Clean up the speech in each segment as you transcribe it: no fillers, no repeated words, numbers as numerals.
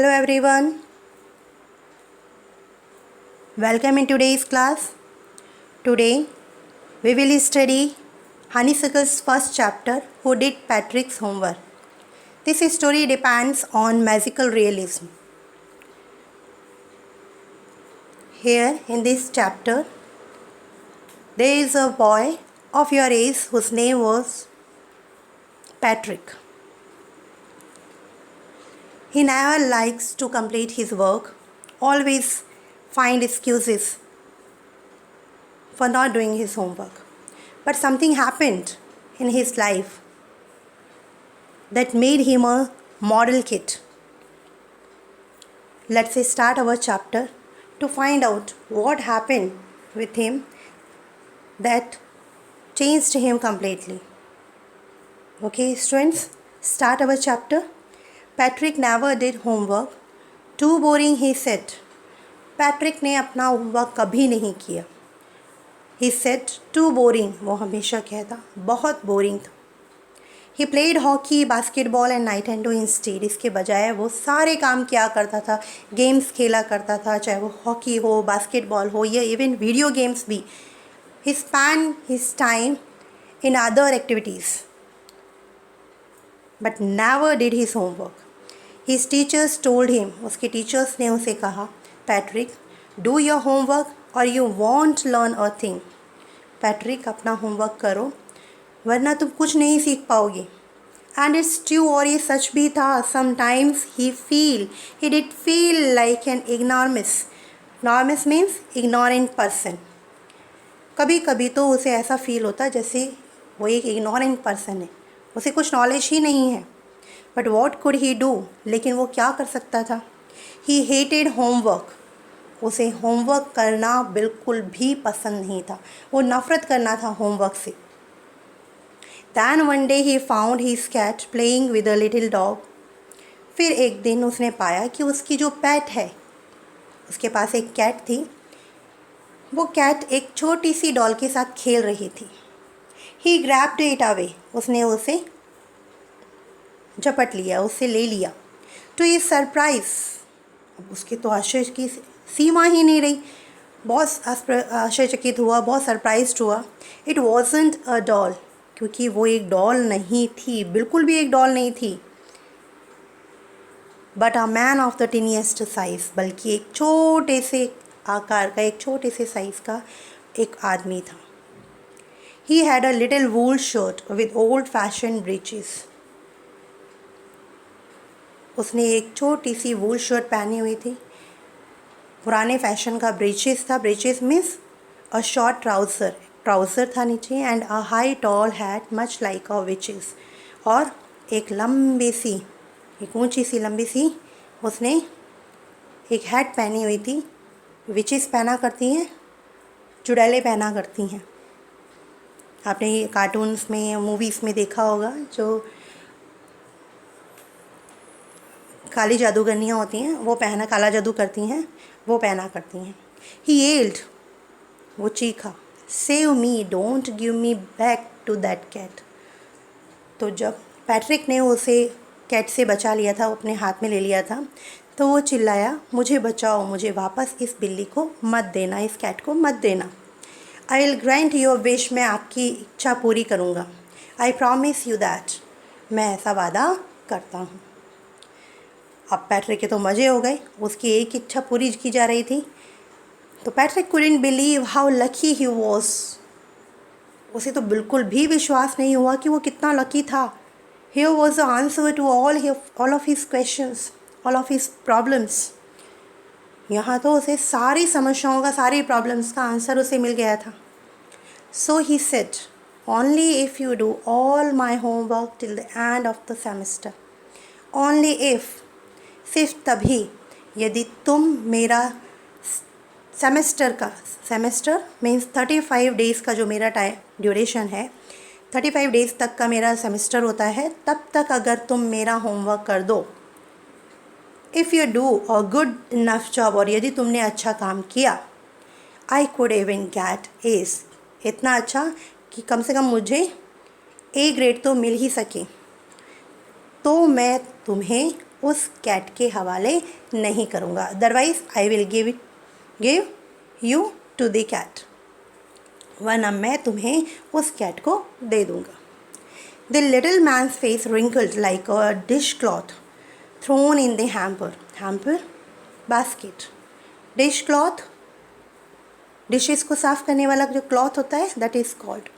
Hello everyone, welcome in today's class. Today we will study Honeysuckle's first chapter, Who Did Patrick's Homework. This story depends on magical realism. Here in this chapter, there is a boy of your age whose name was Patrick. He never likes to complete his work, always find excuses for not doing his homework. But something happened in his life that made him a model kid. Let's start our chapter to find out what happened with him that changed him completely. Okay, students, start our chapter. Patrick never did homework. Too boring, he said. Patrick ने अपना homework कभी नहीं किया. He said too boring. वो हमेशा कहता बहुत boring था. He played hockey, basketball and Nintendo instead. इसके बजाय वो सारे काम किया करता था. गेम्स खेला करता था, चाहे वो हॉकी हो, बास्केटबॉल हो या इवन वीडियो गेम्स भी. He spent his time in other activities, but never did his homework. His teachers told him, उसके टीचर्स ने उसे कहा, पैट्रिक, डू योर होमवर्क और you want learn a thing. Patrick, अपना homework करो वरना तुम कुछ नहीं सीख पाओगे. एंड इट्स ट्रू, और ये सच भी था. Sometimes he did feel like an ignoramus means ignorant person. कभी कभी तो उसे ऐसा फील होता जैसे वो एक इग्नोरेंट पर्सन है, उसे कुछ नॉलेज ही नहीं है. But what could he do, लेकिन वो क्या कर सकता था. ही हेटेड होमवर्क. उसे होमवर्क करना बिल्कुल भी पसंद नहीं था. वो नफ़रत करना था होमवर्क से. Then one day he found his cat playing with a little dog. फिर एक दिन उसने पाया कि उसकी जो पेट है, उसके पास एक कैट थी. वो कैट एक छोटी सी डॉल के साथ खेल रही थी. ही ग्रैब्ड इट अवे. उसने उसे झपट लिया, उससे ले लिया. टू हिज सरप्राइज, अब उसके तो आश्चर्य की सीमा ही नहीं रही. बहुत आश्चर्यचकित हुआ, बहुत सरप्राइज्ड हुआ. इट वॉजंट अ डॉल, क्योंकि वो एक डॉल नहीं थी, बिल्कुल भी एक डॉल नहीं थी. But a man of the tiniest size, बल्कि एक छोटे से आकार का, एक छोटे से साइज़ का एक आदमी था. He had a little wool shirt with old fashion breaches. उसने एक छोटी सी वूल शर्ट पहनी हुई थी, पुराने फैशन का ब्रीचेस था. Breeches means a short trouser था नीचे. And a high tall hat much like a witches, और एक ऊंची सी लंबी सी उसने एक हैट पहनी हुई थी. विचेस पहना करती हैं, चुड़ैलें पहना करती हैं. आपने ये कार्टून्स में, मूवीज़ में देखा होगा, जो काली जादूगरनियाँ होती हैं वो काला जादू करती हैं, वो पहना करती हैं. ही येल्ड, वो चीखा, save me, don't give me back to that cat. तो जब पैट्रिक ने उसे कैट से बचा लिया था, अपने हाथ में ले लिया था, तो वो चिल्लाया, मुझे बचाओ, मुझे वापस इस बिल्ली को मत देना, इस कैट को मत देना. I will grant your wish, मैं आपकी इच्छा पूरी करूँगा. आई प्रॉमिस यू दैट, मैं ऐसा वादा करता हूँ. अब पैट्रिक के तो मज़े हो गए, उसकी एक इच्छा पूरी की जा रही थी. तो Patrick couldn't believe how lucky he was. उसे तो बिल्कुल भी विश्वास नहीं हुआ कि वो कितना लकी था. Here was the answer to all of his questions, all of his problems. यहाँ तो उसे सारी समस्याओं का, सारी प्रॉब्लम्स का आंसर उसे मिल गया था. So he said, only if you do all my homework till the end of the semester. Only if, सिर्फ तभी, यदि तुम मेरा सेमेस्टर मीन्स 35 डेज़ का जो मेरा टाइम ड्यूरेशन है, 35 डेज़ तक का मेरा सेमेस्टर होता है, तब तक अगर तुम मेरा होमवर्क कर दो. If you do a good enough job, और यदि तुमने अच्छा काम किया, I could even get S, इतना अच्छा कि कम से कम मुझे ए ग्रेड तो मिल ही सके, तो मैं तुम्हें उस कैट के हवाले नहीं करूँगा, otherwise I will give you to the cat, वरना मैं तुम्हें उस कैट को दे दूँगा। The little man's face wrinkled like a dishcloth thrown in the hamper basket। Dishcloth, dishes को साफ करने वाला जो क्लॉथ होता है, that is called.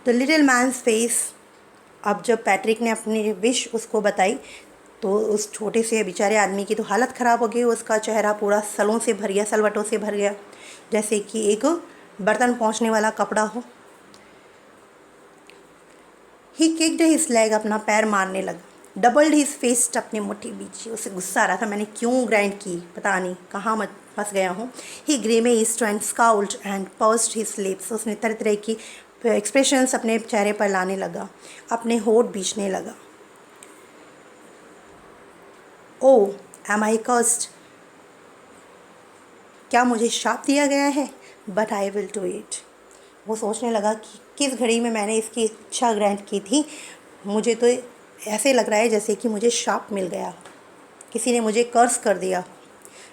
The little man's face. अब जब पैट्रिक ने अपनी विश उसको बताई तो उस छोटे से बेचारे आदमी की तो हालत ख़राब हो गई। उसका चेहरा पूरा सलों से भर गया, सलवटों से भर गया, जैसे कि एक बर्तन पोंछने वाला कपड़ा हो। ही किक्ड हिज लेग, अपना पैर मारने लगा। डबल्ड हिज फिस्ट, अपनी मुट्ठी बीची। उसे गुस्सा आ रहा था, मैंने क्यों ग्राइंड की, पता नहीं कहाँ मत फंस गया हूँ। He grimaced and scowled and pursed his lips. उसने तरह तरह की एक्सप्रेशंस अपने चेहरे पर लाने लगा, अपने होठ बीचने लगा। ओ एम आई कर्स्ड, क्या मुझे शाप दिया गया है, but I will do it. वो सोचने लगा कि किस घड़ी में मैंने इसकी इच्छा ग्रांट की थी, मुझे तो ऐसे लग रहा है जैसे कि मुझे शाप मिल गया, किसी ने मुझे कर्स कर दिया।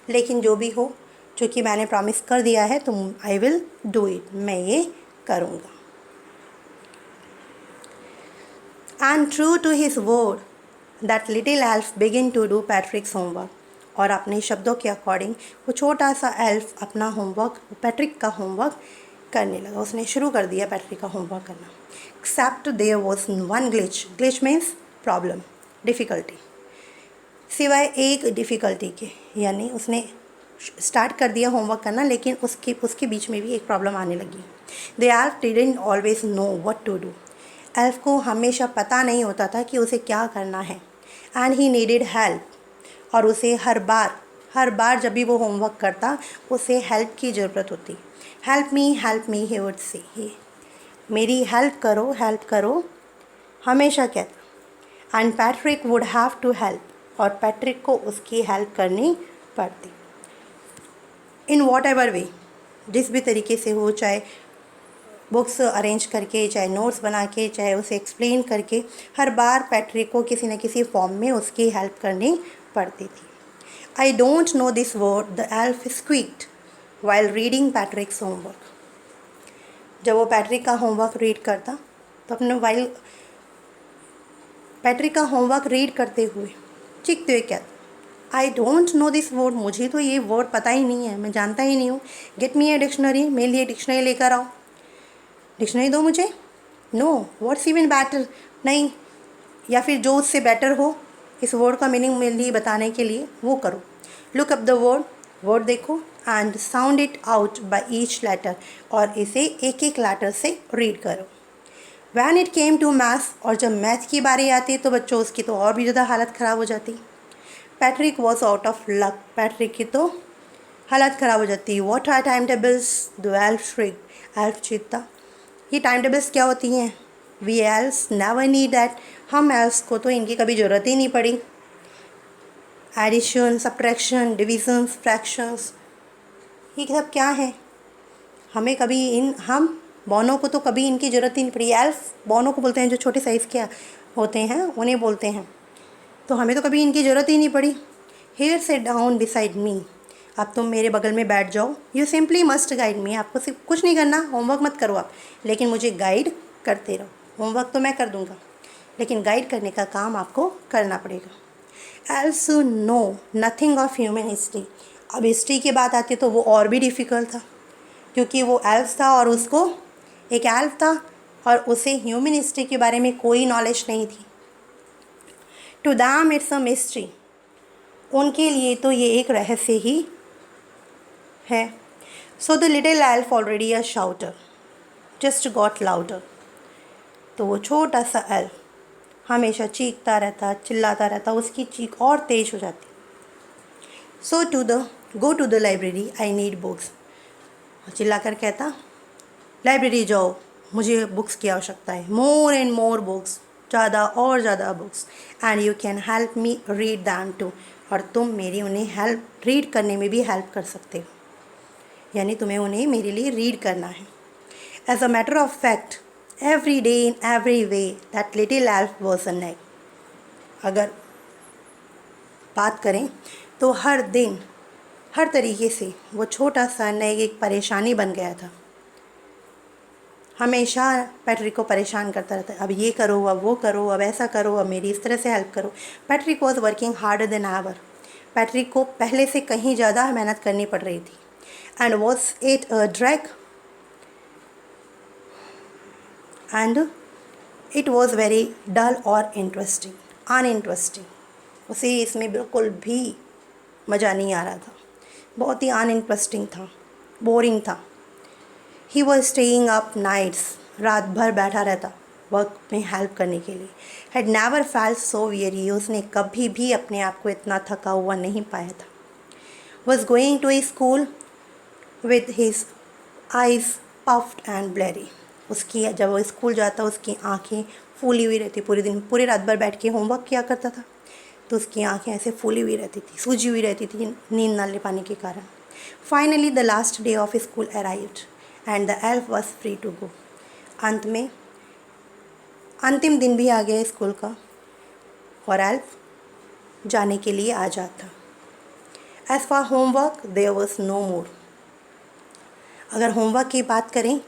लेकिन जो भी हो, चूँकि मैंने प्रॉमिस कर दिया है तो आई विल डू इट, मैं ये करूँगा। And true to his word that little elf begin to do Patrick's homework. और अपने शब्दों के अकॉर्डिंग वो छोटा सा एल्फ अपना होमवर्क, पैट्रिक का होमवर्क करने लगा। उसने शुरू कर दिया पैट्रिक का होमवर्क करना। Except there was one glitch, glitch means problem, difficulty, सिवाय एक डिफ़िकल्टी के, यानी उसने स्टार्ट कर दिया होमवर्क करना लेकिन उसके बीच में भी एक प्रॉब्लम आने लगी। The elf didn't always know what to do. Elf को हमेशा पता नहीं होता था कि उसे क्या करना है। एंड ही नीडेड हेल्प, और उसे हर बार जब भी वो होमवर्क करता उसे हेल्प की ज़रूरत होती। Help me he would say, मेरी हेल्प करो हमेशा कहता। And Patrick would have to help, और पैट्रिक को उसकी हेल्प करनी पड़ती। इन वॉट एवर वे, जिस भी तरीके से हो, चाहे बुक्स अरेंज करके, चाहे नोट्स बना के, चाहे उसे एक्सप्लेन करके, हर बार पैट्रिक को किसी न किसी फॉर्म में उसकी हेल्प करनी पड़ती थी। I don't know this word, the elf squeaked while reading Patrick's homework. जब वो पैट्रिक का होमवर्क रीड करता तो अपने पैट्रिक का होमवर्क रीड करते हुए चीखते हुए कहता, आई डोंट नो दिस वर्ड, मुझे तो ये वर्ड पता ही नहीं है, मैं जानता ही नहीं हूँ। गेट मी ए डिक्शनरी, मेरे लिए डिक्शनरी लेकर आओ, डिक्शनरी दो मुझे। नो, व्हाट्स इवन बेटर, नहीं, या फिर जो उससे बेटर हो इस वर्ड का मीनिंग मेरे लिए बताने के लिए वो करो। लुक अप द वर्ड देखो, and sound it out by each letter, और इसे एक एक लेटर से रीड करो। When it came to maths, और जब मैथ की बारी आती तो बच्चों उसकी तो और भी ज़्यादा हालत ख़राब हो जाती। Patrick was out of luck, Patrick की तो हालत ख़राब हो जाती। What are time tables, the elf shrieked, elf चीता, ये टाइम टेबल्स क्या होती हैं? We elves never need that, हम एल्स को तो इनकी कभी ज़रूरत ही नहीं पड़ी। एडिशन, सब्ट्रैक्शन, डिविजन्स, फ्रैक्शंस, ये सब क्या है? हमें कभी हम बॉनों को तो कभी इनकी ज़रूरत ही नहीं पड़ी। एल्फ बॉनों को बोलते हैं, जो छोटे साइज़ के होते हैं उन्हें बोलते हैं, तो हमें तो कभी इनकी ज़रूरत ही नहीं पड़ी। Here sit down beside me, अब तुम मेरे बगल में बैठ जाओ। You simply must guide me, आपको सिर्फ कुछ नहीं करना, होमवर्क मत करो आप, लेकिन मुझे गाइड करते रहो। होमवर्क तो मैं कर दूँगा, लेकिन गाइड करने का काम आपको करना पड़ेगा। Elves know nothing of human history. अब हिस्ट्री की बात आती तो वो और भी डिफ़िकल्ट था, क्योंकि वो एल्फ था और उसको एक एल्फ था और उसे ह्यूमन हिस्ट्री के बारे में कोई नॉलेज नहीं थी। To them it's a mystery, उनके लिए तो ये एक रहस्य ही है। So the little elf already a shouter just got louder, तो वो छोटा सा एल्फ हमेशा चीखता रहता, चिल्लाता रहता, उसकी चीख और तेज हो जाती। So go to the library, I need books, चिल्ला कर कहता, लाइब्रेरी जाओ, मुझे बुक्स की आवश्यकता है। मोर एंड मोर बुक्स, ज़्यादा और ज़्यादा books, and you can help me read them too, और तुम मेरी उन्हें रीड करने में भी हेल्प कर सकते हो, यानी तुम्हें उन्हें मेरे लिए रीड करना है। As a matter of fact Every day in every way that little elf was a nag. अगर बात करें तो हर दिन हर तरीके से वो छोटा सा नैग एक परेशानी बन गया था। हमेशा पैट्रिक को परेशान करता रहता है, अब ये करो, अब वो करो, अब ऐसा करो, अब मेरी इस तरह से हेल्प करो। Patrick was working harder than ever. Patrick को पहले से कहीं ज़्यादा मेहनत करनी पड़ रही थी। And was it a drag, and it was very dull और इंटरेस्टिंग, अनइंटरेस्टिंग। उसे इसमें बिल्कुल भी मज़ा नहीं आ रहा था, बहुत ही अनइंटरेस्टिंग था, बोरिंग था। He was staying up nights, रात भर बैठा रहता वर्क में हेल्प करने के लिए। Had never felt so weary, उसने कभी भी अपने आप को इतना थका हुआ नहीं पाया था। Was going to a school with his eyes puffed and bleary, उसकी जब वो स्कूल जाता उसकी आंखें फूली हुई रहती, पूरे दिन पूरी रात भर बैठ के होमवर्क किया करता था तो उसकी आंखें ऐसे फूली हुई रहती थी, सूजी हुई रहती थी नींद ना ले पाने के कारण। Finally the last day of school arrived and the elf was free to go. अंत में अंतिम दिन भी आ गया स्कूल का और एल्फ जाने के लिए आ जाता। As for homework there was no more. अगर होमवर्क की बात करें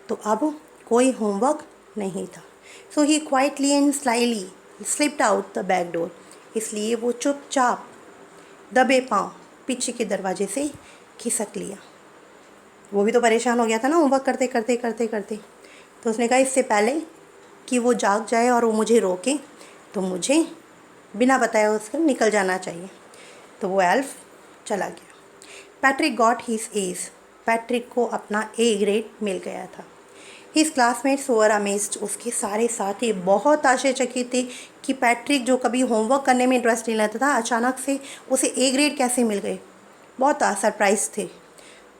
तो अब कोई होमवर्क नहीं था। So he quietly and slyly slipped out the back door, इसलिए वो चुपचाप दबे पाँव पीछे के दरवाजे से खिसक लिया। वो भी तो परेशान हो गया था ना होमवर्क करते करते करते करते, तो उसने कहा इससे पहले कि वो जाग जाए और वो मुझे रोके तो मुझे बिना बताए उसको निकल जाना चाहिए। तो वो एल्फ चला गया। Patrick got his age, Patrick को अपना ए ग्रेड मिल गया था। हिज क्लासमेट्स वर अमेज्ड, उसके सारे साथी बहुत आश्चर्यचकित थे कि पैट्रिक जो कभी होमवर्क करने में इंटरेस्ट नहीं लेता था अचानक से उसे ए ग्रेड कैसे मिल गए। बहुत सरप्राइज थे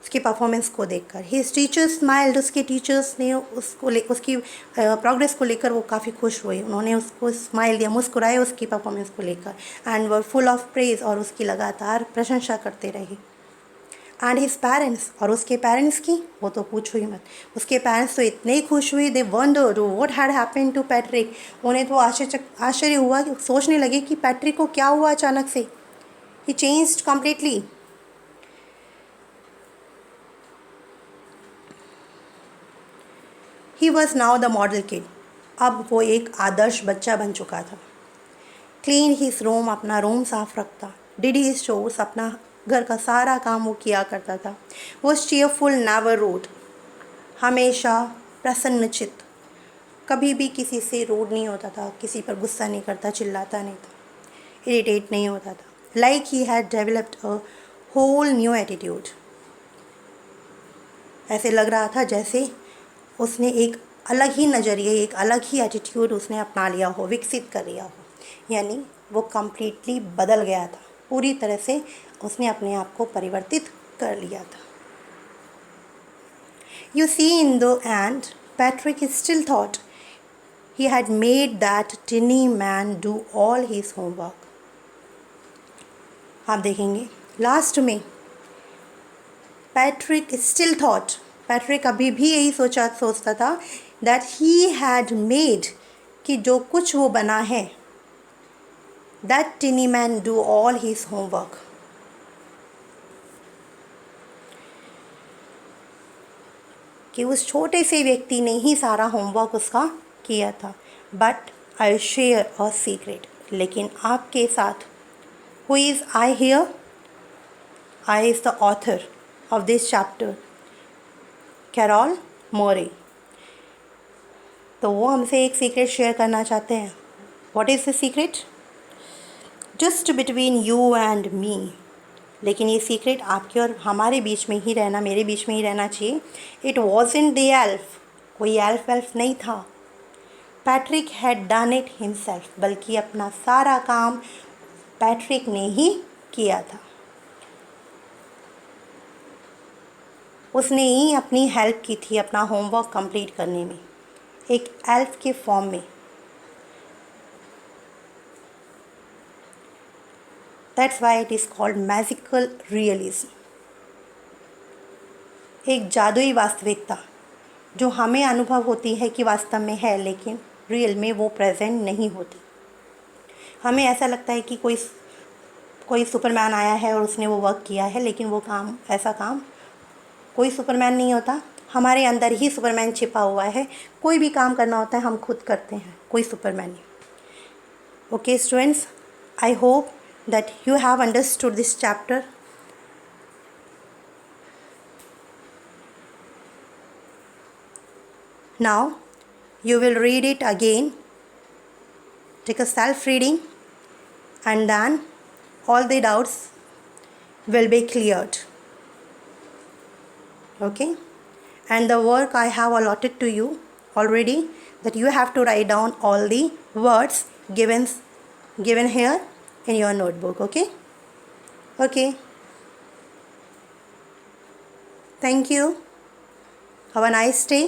उसकी परफॉर्मेंस को देखकर। हिज टीचर्स स्माइल्ड, उसके टीचर्स ने उसकी प्रोग्रेस को लेकर वो काफ़ी खुश हुए, उन्होंने उसको स्माइल दिया, मुस्कुराए उसकी परफॉर्मेंस को लेकर। And were full of praise, और उसकी लगातार प्रशंसा करते रहे। एंड हिज पेरेंट्स, और उसके पेरेंट्स की वो तो पूछो ही मत, उसके पेरेंट्स तो इतने खुश हुए, they wondered what had happened to Patrick. उन्हें तो आश्चर्य हुआ कि सोचने लगे कि पैट्रिक को क्या हुआ अचानक से। He changed completely. He was now the model kid, अब वो एक आदर्श बच्चा बन चुका था। क्लीन हिज रूम, अपना रूम साफ रखता। डिड हिज चोर्स, अपना घर का सारा काम वो किया करता था। वॉज चीयरफुल नेवर रूड, हमेशा प्रसन्नचित्त, कभी भी किसी से रूड नहीं होता था, किसी पर गुस्सा नहीं करता, चिल्लाता नहीं था, इरिटेट नहीं होता था। Like he had developed a whole new attitude, ऐसे लग रहा था जैसे उसने एक अलग ही नज़रिए, एक अलग ही एटीट्यूड उसने अपना लिया हो, विकसित कर लिया हो, यानी वो कम्प्लीटली बदल गया था, पूरी तरह से उसने अपने आप को परिवर्तित कर लिया था। You see in the end Patrick still thought he had made that tiny man do all his homework. आप देखेंगे लास्ट में पैट्रिक स्टिल थॉट, पैट्रिक अभी भी यही सोचता था दैट ही हैड मेड, कि जो कुछ वो बना है, that टिनी man do all his homework, कि उस छोटे से व्यक्ति ने ही सारा होमवर्क उसका किया था। But I share a secret, लेकिन आपके साथ who is I here, I is the author of this chapter, Carol Moore. तो वो हमसे एक सीक्रेट शेयर करना चाहते हैं। What is the secret? Just between you and me, लेकिन ये सीक्रेट आपके और हमारे बीच में ही रहना, मेरे बीच में ही रहना चाहिए। इट वॉज़न्ट द एल्फ, कोई एल्फ वेल्फ नहीं था। Patrick had done it himself, बल्कि अपना सारा काम पैट्रिक ने ही किया था। उसने ही अपनी हेल्प की थी अपना होमवर्क कंप्लीट करने में, एक एल्फ के फॉर्म में। That's why it is called magical realism, एक जादुई वास्तविकता, जो हमें अनुभव होती है कि वास्तव में है, लेकिन रियल में वो प्रेजेंट नहीं होती। हमें ऐसा लगता है कि कोई सुपरमैन आया है और उसने वो वर्क किया है, लेकिन वो काम, ऐसा काम कोई सुपरमैन नहीं होता। हमारे अंदर ही सुपरमैन छिपा हुआ है। कोई भी काम करना होता है हम खुद करते हैं, कोई सुपरमैन नहीं। Okay students, I hope that you have understood this chapter. Now you will read it again, take a self reading, and then all the doubts will be cleared. Okay, and the work I have allotted to you already, that you have to write down all the words given here in your notebook. Okay, thank you, have a nice day.